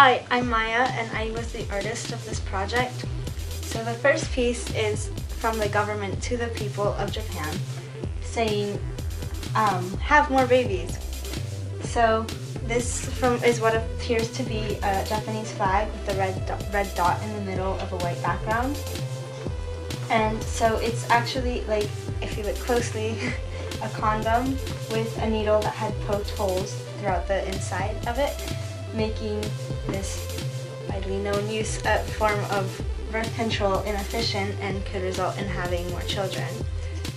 Hi, I'm Maya and I was the artist of this project. So the first piece is from the government to the people of Japan saying, have more babies. So this is what appears to be a Japanese flag with the red dot in the middle of a white background. And so it's actually, like, if you look closely, a condom with a needle that had poked holes throughout the inside of it, making this widely known form of birth control inefficient and could result in having more children.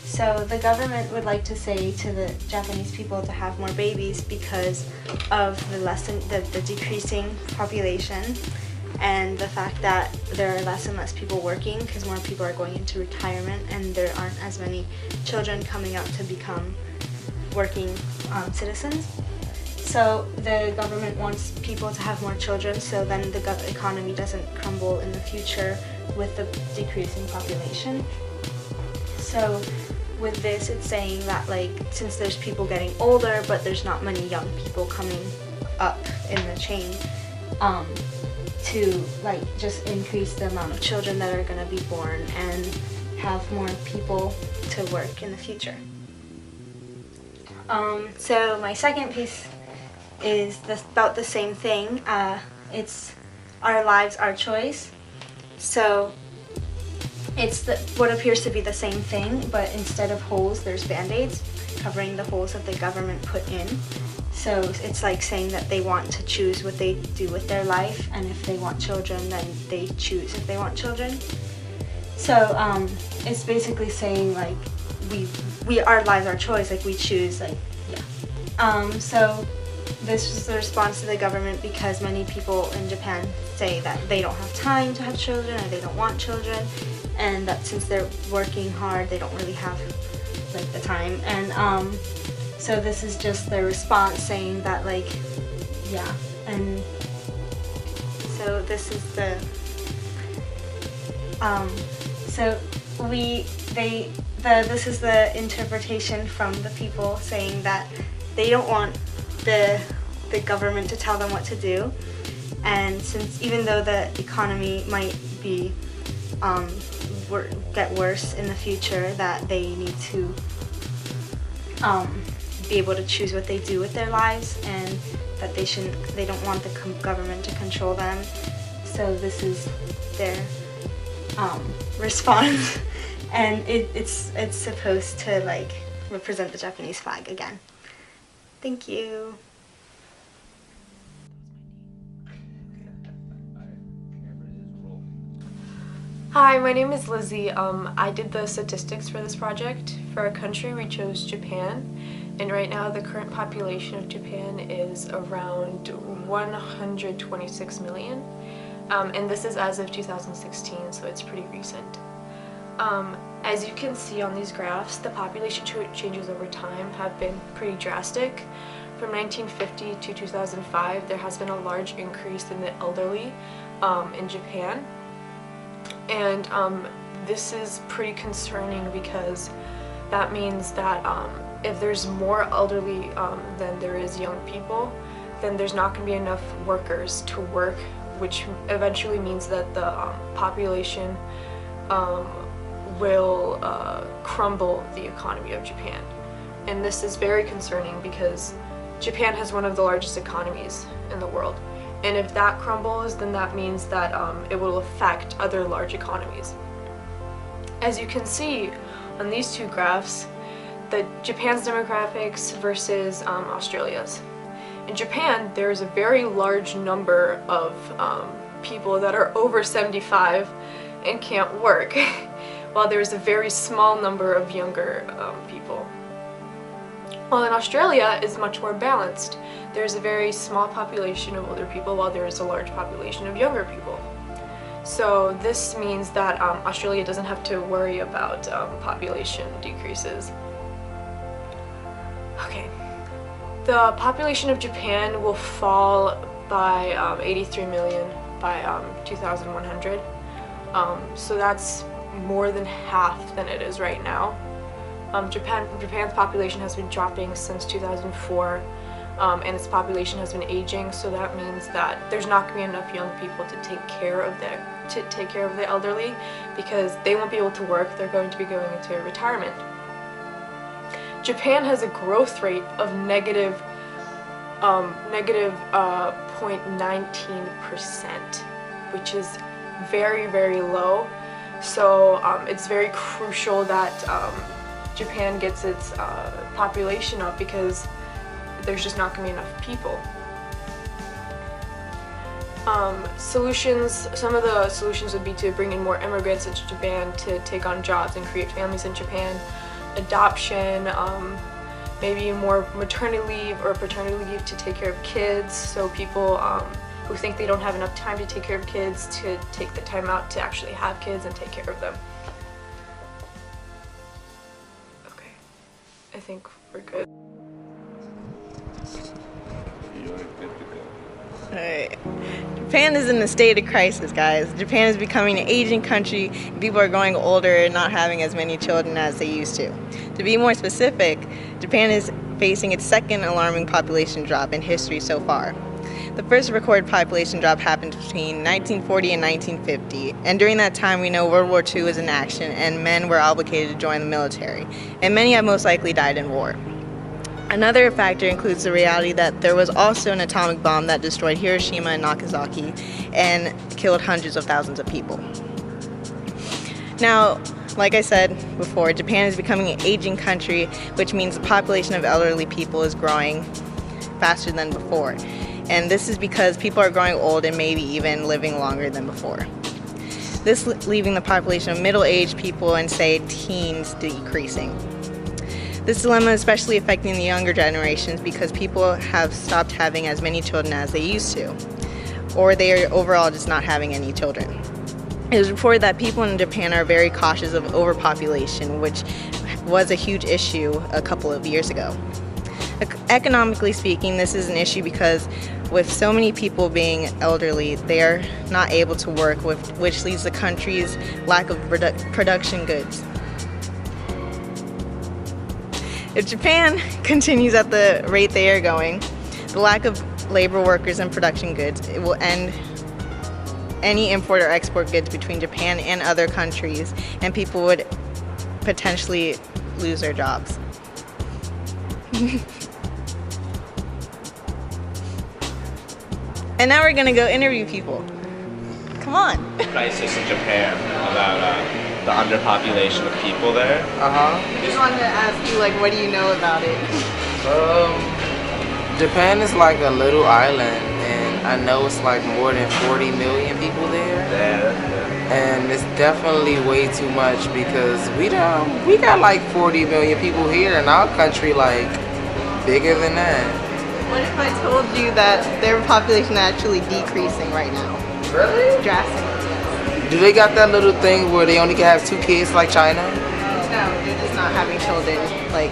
So the government would like to say to the Japanese people to have more babies because of the decreasing population and the fact that there are less and less people working because more people are going into retirement and there aren't as many children coming out to become working citizens. So the government wants people to have more children so then the economy doesn't crumble in the future with the decreasing population. So with this, it's saying that, like, since there's people getting older but there's not many young people coming up in the chain, to just increase the amount of children that are going to be born and have more people to work in the future. So my second piece is about the same thing. It's our lives, our choice. So it's what appears to be the same thing, but instead of holes, there's band-aids covering the holes that the government put in. So it's like saying that they want to choose what they do with their life, and if they want children, then they choose if they want children. So it's basically saying, like, our lives, our choice, like, we choose, like, yeah. So this was the response to the government because many people in Japan say that they don't have time to have children or they don't want children, and that since they're working hard, they don't really have, like, the time. And so this is just the response saying that, like, yeah. And so this is the this is the interpretation from the people saying that they don't want the government to tell them what to do, and since even though the economy might be get worse in the future, that they need to be able to choose what they do with their lives, and that they don't want the government to control them. So this is their response, and it's supposed to, like, represent the Japanese flag again. Thank you. Hi, my name is Lizzie. I did the statistics for this project. For our country, we chose Japan, and right now the current population of Japan is around 126 million, and this is as of 2016, so it's pretty recent. As you can see on these graphs, the population changes over time have been pretty drastic. From 1950 to 2005, there has been a large increase in the elderly in Japan. And this is pretty concerning because that means that if there's more elderly than there is young people, then there's not going to be enough workers to work, which eventually means that the population will crumble the economy of Japan. And this is very concerning because Japan has one of the largest economies in the world. And if that crumbles, then that means that it will affect other large economies. As you can see on these two graphs, Japan's demographics versus Australia's. In Japan, there's a very large number of people that are over 75 and can't work, while there's a very small number of younger people. While in Australia, it's much more balanced. There's a very small population of older people while there is a large population of younger people. So this means that Australia doesn't have to worry about population decreases. Okay, the population of Japan will fall by 83 million by 2100. So that's more than half than it is right now. Japan's population has been dropping since 2004. and its population has been aging, so that means that there's not going to be enough young people to take care of the elderly, because they won't be able to work. They're going to be going into retirement. Japan has a growth rate of negative 0.19%, which is very, very low. So it's very crucial that Japan gets its population up, because there's just not going to be enough people. Some of the solutions would be to bring in more immigrants into Japan to take on jobs and create families in Japan. Adoption, maybe more maternity leave or paternity leave to take care of kids, so people who think they don't have enough time to take care of kids to take the time out to actually have kids and take care of them. Okay, I think we're good. Alright. Japan is in a state of crisis, guys. Japan is becoming an aging country. People are growing older and not having as many children as they used to. To be more specific, Japan is facing its second alarming population drop in history so far. The first recorded population drop happened between 1940 and 1950, and during that time we know World War II was in action and men were obligated to join the military, and many have most likely died in war. Another factor includes the reality that there was also an atomic bomb that destroyed Hiroshima and Nagasaki and killed hundreds of thousands of people. Now, like I said before, Japan is becoming an aging country, which means the population of elderly people is growing faster than before. And this is because people are growing old and maybe even living longer than before. This leaving the population of middle-aged people and, say, teens decreasing. This dilemma is especially affecting the younger generations because people have stopped having as many children as they used to, or they are overall just not having any children. It was reported that people in Japan are very cautious of overpopulation, which was a huge issue a couple of years ago. Economically speaking, this is an issue because with so many people being elderly, they are not able to work, which leads to the country's lack of production goods. If Japan continues at the rate they are going, the lack of labor workers and production goods, it will end any import or export goods between Japan and other countries, and people would potentially lose their jobs. And now we're gonna go interview people. Come on. Crisis in Japan about the underpopulation of people there. Just wanted to ask you, like, what do you know about it? Japan is like a little island, and I know it's like more than 40 million people there. Yeah. And it's definitely way too much because we got like 40 million people here in our country, like bigger than that. What if I told you that their population is actually decreasing right now? Really? Drastically. Do they got that little thing where they only can have 2 kids like China? No, they're just not having children. Like,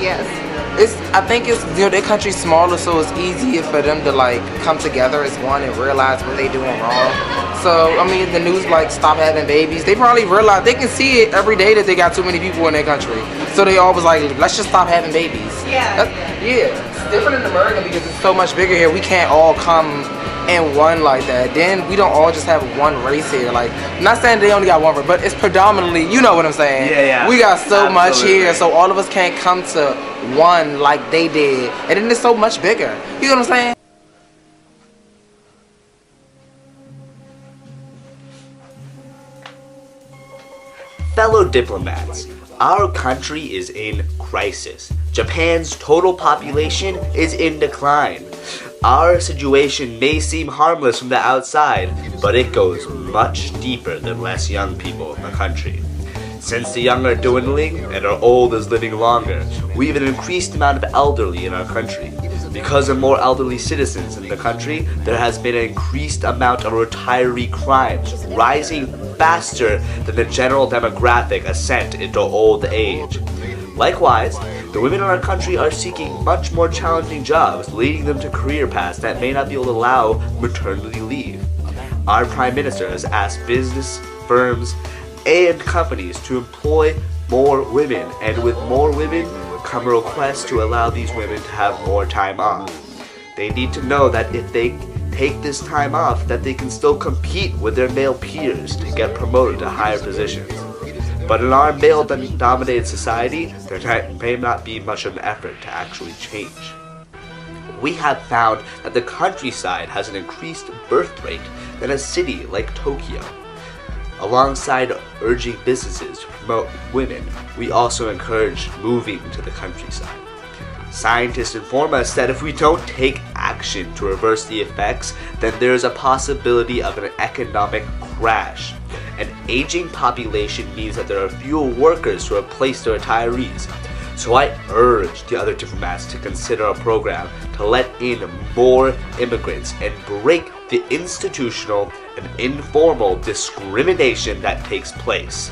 yes. I think it's, you know, their country's smaller, so it's easier for them to like come together as one and realize what they doing wrong. So I mean, the news like stop having babies. They probably realize, they can see it every day that they got too many people in their country. So they always like, let's just stop having babies. Yeah. Yeah. It's different in America because it's so much bigger here. We can't all come in one like that. Then we don't all just have one race here. Like, I'm not saying they only got one race, but it's predominantly, you know what I'm saying? Yeah. We got so much here, so all of us can't come to one like they did. And then it's so much bigger. You know what I'm saying? Fellow diplomats, our country is in crisis. Japan's total population is in decline. Our situation may seem harmless from the outside, but it goes much deeper than less young people in the country. Since the young are dwindling and our old is living longer, we have an increased amount of elderly in our country. Because of more elderly citizens in the country, there has been an increased amount of retiree crimes, rising faster than the general demographic ascent into old age. Likewise, the women in our country are seeking much more challenging jobs, leading them to career paths that may not be able to allow maternity leave. Our Prime Minister has asked business, firms, and companies to employ more women, and with more women come a request to allow these women to have more time off. They need to know that if they take this time off, that they can still compete with their male peers to get promoted to higher positions. But in our male-dominated society, there may not be much of an effort to actually change. We have found that the countryside has an increased birth rate than a city like Tokyo. Alongside urging businesses to promote women, we also encourage moving to the countryside. Scientists inform us that if we don't take action to reverse the effects, then there is a possibility of an economic crash. An aging population means that there are fewer workers to replace the retirees. So I urge the other diplomats to consider a program to let in more immigrants and break the institutional and informal discrimination that takes place.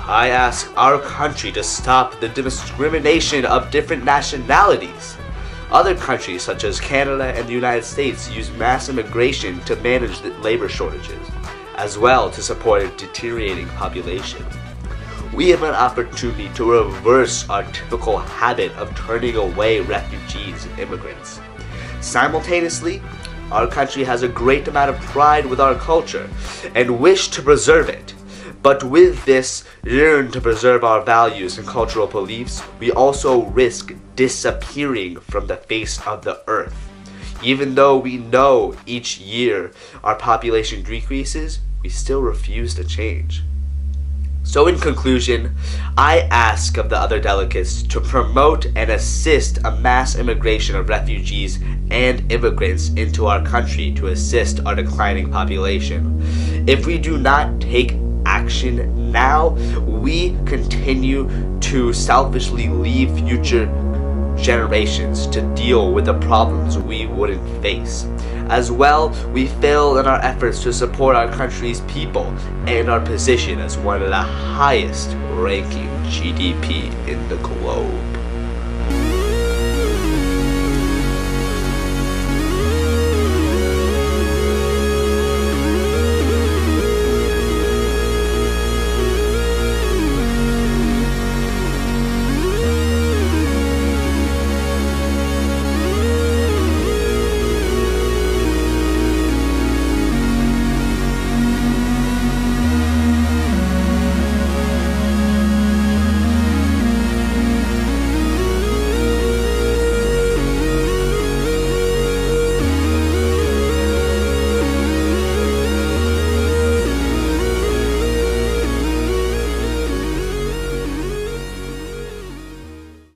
I ask our country to stop the discrimination of different nationalities. Other countries such as Canada and the United States use mass immigration to manage the labor shortages, as well to support a deteriorating population. We have an opportunity to reverse our typical habit of turning away refugees and immigrants. Simultaneously, our country has a great amount of pride with our culture and wish to preserve it. But with this yearn to preserve our values and cultural beliefs, we also risk disappearing from the face of the earth. Even though we know each year our population decreases, we still refuse to change. So in conclusion, I ask of the other delegates to promote and assist a mass immigration of refugees and immigrants into our country to assist our declining population. If we do not take action now, we continue to selfishly leave future generations to deal with the problems we wouldn't face. As well, we fail in our efforts to support our country's people and our position as one of the highest ranking GDP in the globe.